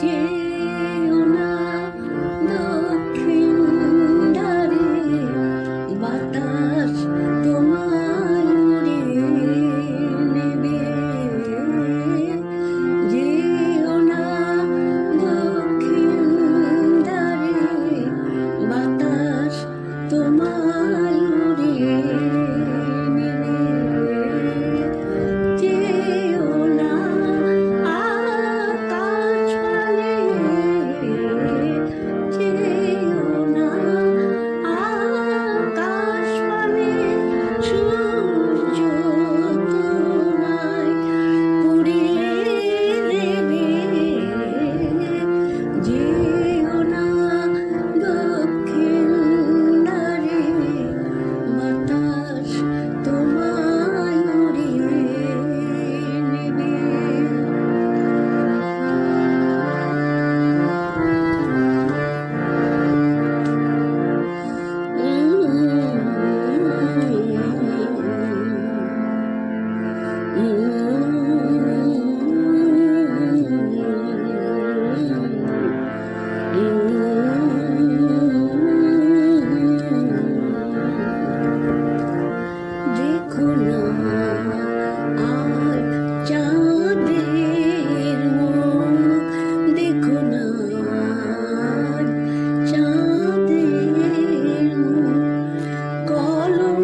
যেও না দক্ষিণ দ্বারে, বাতাস তোমায় উড়িয়ে নেবে। যেও না দক্ষিণ দ্বারে, বাতাস তোমায় উড়িয়ে নেবে। যেও না আকাশ পানে, যেও না আকাশ পানে, সূর্য তোমায় পুড়িয়ে দেবে। যেও না দক্ষিণ দ্বারে, বাতাস তোমায় উড়িয়ে নেবে। দেখো না আর চাঁদের মুখ, দেখো না আর চাঁদের মুখ, কলম